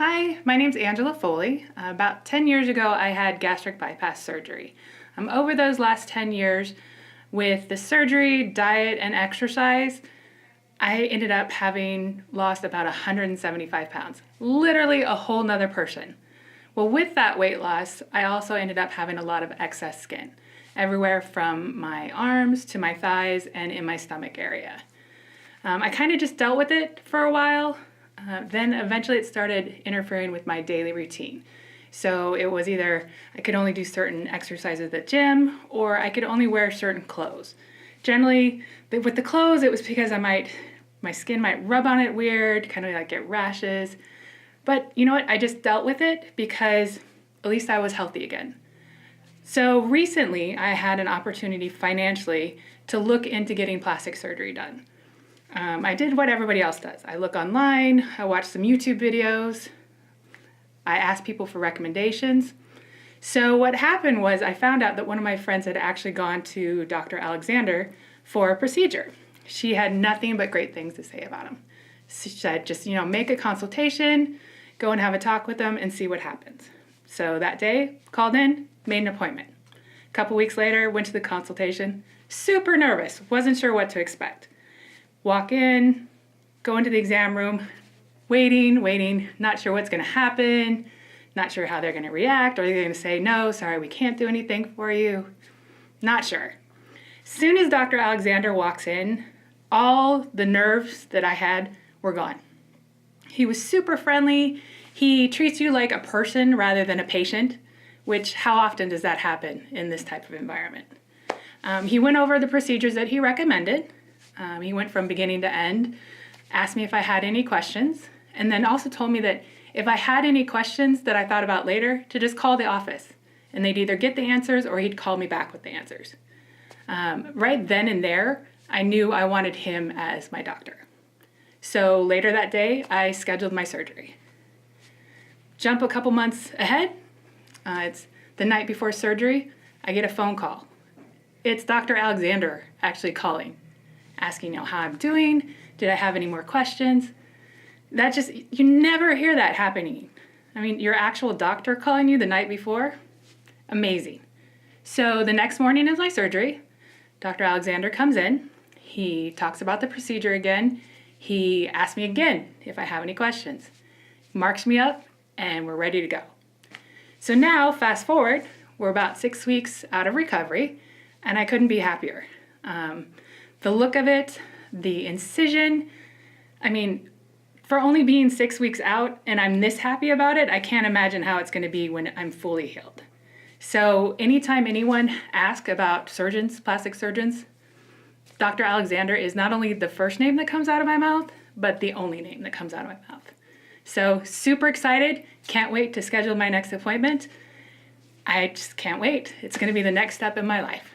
Hi, my name's Angela Foley. About 10 years ago, I had gastric bypass surgery. Over those last 10 years, with the surgery, diet, and exercise, I ended up having lost about 175 pounds. Literally a whole nother person. Well, with that weight loss, I also ended up having a lot of excess skin, everywhere from my arms to my thighs and in my stomach area. I kind of just dealt with it for a while. Then eventually it started interfering with my daily routine. So it was either I could only do certain exercises at the gym or I could only wear certain clothes. Generally, with the clothes, it was because my skin might rub on it weird, kind of like get rashes. But you know what? I just dealt with it because at least I was healthy again. So recently I had an opportunity financially to look into getting plastic surgery done. I did what everybody else does. I look online, I watch some YouTube videos, I ask people for recommendations. So what happened was I found out that one of my friends had actually gone to Dr. Alexander for a procedure. She had nothing but great things to say about him. She said, just, make a consultation, go and have a talk with them and see what happens. So that day, called in, made an appointment. A couple weeks later, went to the consultation, super nervous, wasn't sure what to expect. Walk in, go into the exam room, waiting, not sure what's going to happen, not sure how they're going to react. Are they going to say, no, sorry, we can't do anything for you? Not sure. Soon as Dr. Alexander walks in, all the nerves that I had were gone. He was super friendly. He treats you like a person rather than a patient, which how often does that happen in this type of environment? He went over the procedures that he recommended. He went from beginning to end, asked me if I had any questions, and then also told me that if I had any questions that I thought about later, to just call the office. And they'd either get the answers or he'd call me back with the answers. Right then and there, I knew I wanted him as my doctor. So later that day, I scheduled my surgery. Jump a couple months ahead, it's the night before surgery, I get a phone call. It's Dr. Alexander actually calling, asking how I'm doing, did I have any more questions? You never hear that happening. I mean, your actual doctor calling you the night before, amazing. So the next morning is my surgery. Dr. Alexander comes in, he talks about the procedure again, he asks me again if I have any questions, marks me up, and we're ready to go. So now, fast forward, we're about 6 weeks out of recovery, and I couldn't be happier. The look of it, the incision, for only being 6 weeks out and I'm this happy about it, I can't imagine how it's going to be when I'm fully healed. So anytime anyone asks about surgeons, plastic surgeons, Dr. Alexander is not only the first name that comes out of my mouth, but the only name that comes out of my mouth. So super excited, can't wait to schedule my next appointment. I just can't wait. It's going to be the next step in my life.